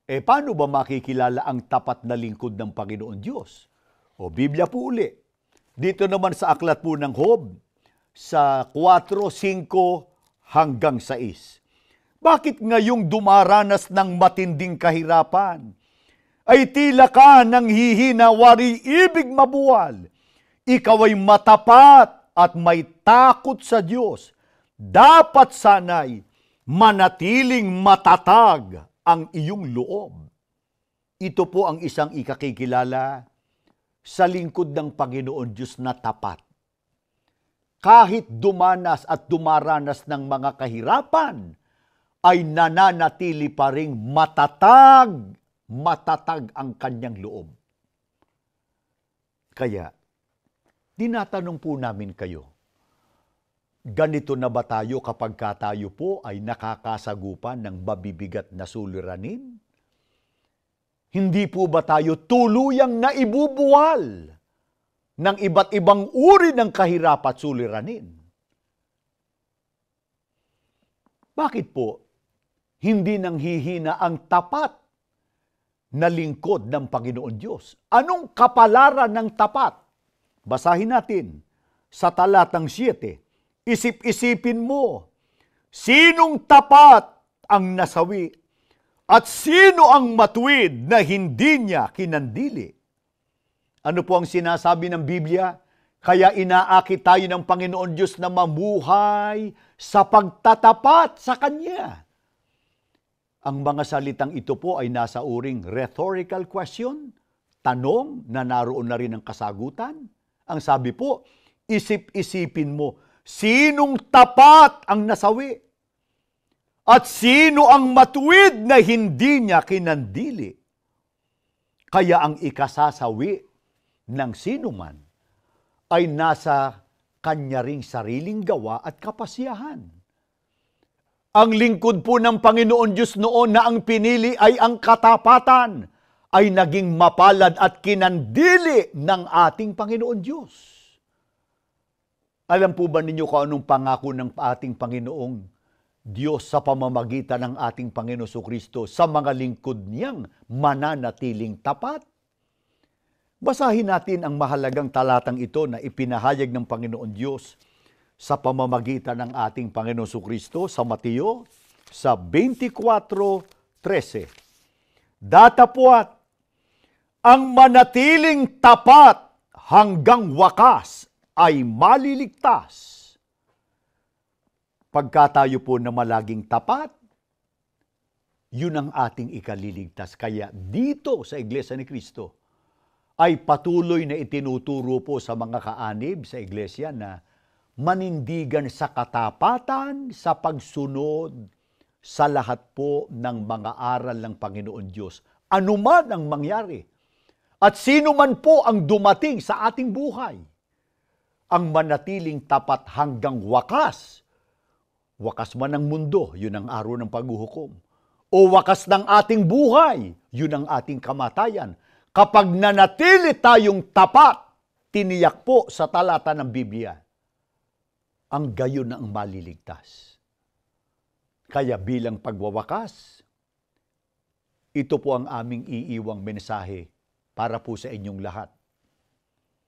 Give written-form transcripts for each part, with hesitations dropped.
Paano ba makikilala ang tapat na lingkod ng Panginoon Diyos? Biblia po uli. Dito naman sa aklat po ng Job, sa 4:5 hanggang 6. Bakit ngayong dumaranas ng matinding kahirapan? Ay tila ka nang hihina, wari ibig mabuwal. Ikaw ay matapat at may takot sa Diyos. Dapat sana'y manatiling matatag ang iyong loob. Ito po ang isang ikakikilala sa lingkod ng Panginoon Diyos na tapat. Kahit dumanas at dumaranas ng mga kahirapan, ay nananatili pa ring matatag ang kanyang loob. Kaya, tinatanong po namin kayo, ganito na ba tayo kapag tayo po ay nakakasagupan ng mabibigat na suliranin? Hindi po ba tayo tuluyang naibubuwal ng iba't ibang uri ng kahirap at suliranin? Bakit po hindi nanghihina ang tapat na lingkod ng Panginoon Diyos? Anong kapalaran ng tapat? Basahin natin sa talatang 7. Isip-isipin mo, sinong tapat ang nasawi at sino ang matuwid na hindi niya kinandili? Ano po ang sinasabi ng Biblia? Kaya inaakit tayo ng Panginoon Diyos na mamuhay sa pagtatapat sa Kanya. Ang mga salitang ito po ay nasa uring rhetorical question, tanong na naroon na rin ang kasagutan. Ang sabi po, isip-isipin mo, sinong tapat ang nasawi? At sino ang matuwid na hindi niya kinandili? Kaya ang ikasasawi ng sinuman ay nasa kanya ring sariling gawa at kapasyahan. Ang lingkod po ng Panginoon Diyos noon na ang pinili ay ang katapatan, ay naging mapalad at kinandili ng ating Panginoon Diyos. Alam po ba ninyo kung anong pangako ng ating Panginoong Diyos sa pamamagitan ng ating Panginoon Jesucristo sa mga lingkod niyang mananatiling tapat? Basahin natin ang mahalagang talatang ito na ipinahayag ng Panginoon Diyos sa pamamagitan ng ating Panginoon Jesucristo sa Mateo sa 24:13. Datapwat, ang manatiling tapat hanggang wakas ay maliligtas. Pagka tayo po na malaging tapat, yun ang ating ikaliligtas. Kaya dito sa Iglesia ni Cristo, ay patuloy na itinuturo po sa mga kaanib sa Iglesia na manindigan sa katapatan, sa pagsunod sa lahat po ng mga aral ng Panginoon Diyos. Anuman ang mangyari, at sino man po ang dumating sa ating buhay, ang manatiling tapat hanggang wakas. Wakas man ng mundo, yun ang araw ng paghuhukom. O wakas ng ating buhay, yun ang ating kamatayan. Kapag nanatili tayong tapat, tiniyak po sa talata ng Biblia, ang gayon na ang maliligtas. Kaya bilang pagwawakas, ito po ang aming iiwang mensahe para po sa inyong lahat.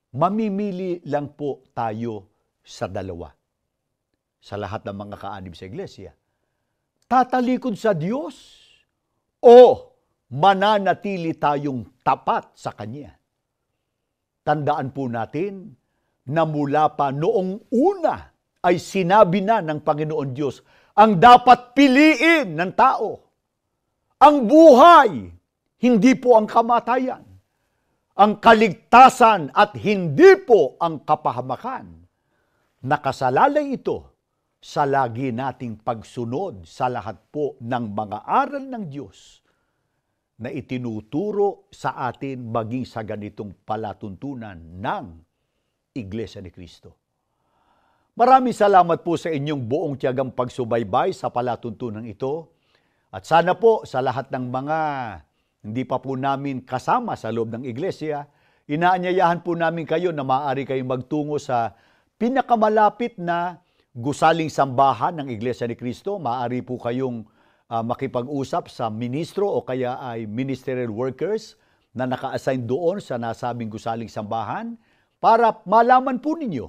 Mamimili lang po tayo sa dalawa. Sa lahat ng mga kaanib sa Iglesia. Tatalikod sa Diyos o mananatili tayong tapat sa Kanya. Tandaan po natin na mula pa noong una ay sinabi na ng Panginoon Diyos ang dapat piliin ng tao. Ang buhay, hindi po ang kamatayan. Ang kaligtasan at hindi po ang kapahamakan. Nakasalalay ito sa lagi nating pagsunod sa lahat po ng mga aral ng Diyos na itinuturo sa atin maging sa ganitong palatuntunan ng Iglesia ni Cristo. Maraming salamat po sa inyong buong tiyagang pagsubaybay sa palatuntunan ito. At sana po sa lahat ng mga hindi pa po namin kasama sa loob ng iglesia, inaanyayahan po namin kayo na maaari kayong magtungo sa pinakamalapit na gusaling sambahan ng Iglesia ni Cristo. Maaari po kayong makipag-usap sa ministro o kaya ay ministerial workers na naka-assign doon sa nasabing gusaling sambahan para malaman po ninyo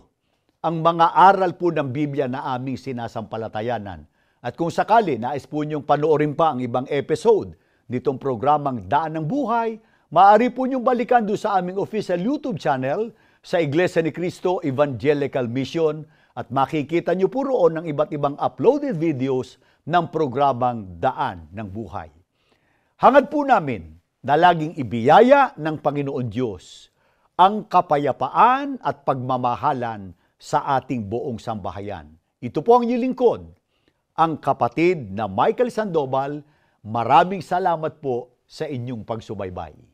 ang mga aral po ng Biblia na aming sinasampalatayanan. At kung sakali, nais po niyong panoorin pa ang ibang episode nitong programang Daan ng Buhay, maaari po niyong balikan doon sa aming official YouTube channel sa Iglesia ni Cristo Evangelical Mission at makikita niyo po roon ang iba't ibang uploaded videos ng programang Daan ng Buhay. Hangad po namin na laging ibiyaya ng Panginoon Diyos ang kapayapaan at pagmamahalan sa ating buong sambahayan. Ito po ang inyong lingkod, ang kapatid na Michael Sandoval. Maraming salamat po sa inyong pagsubaybay.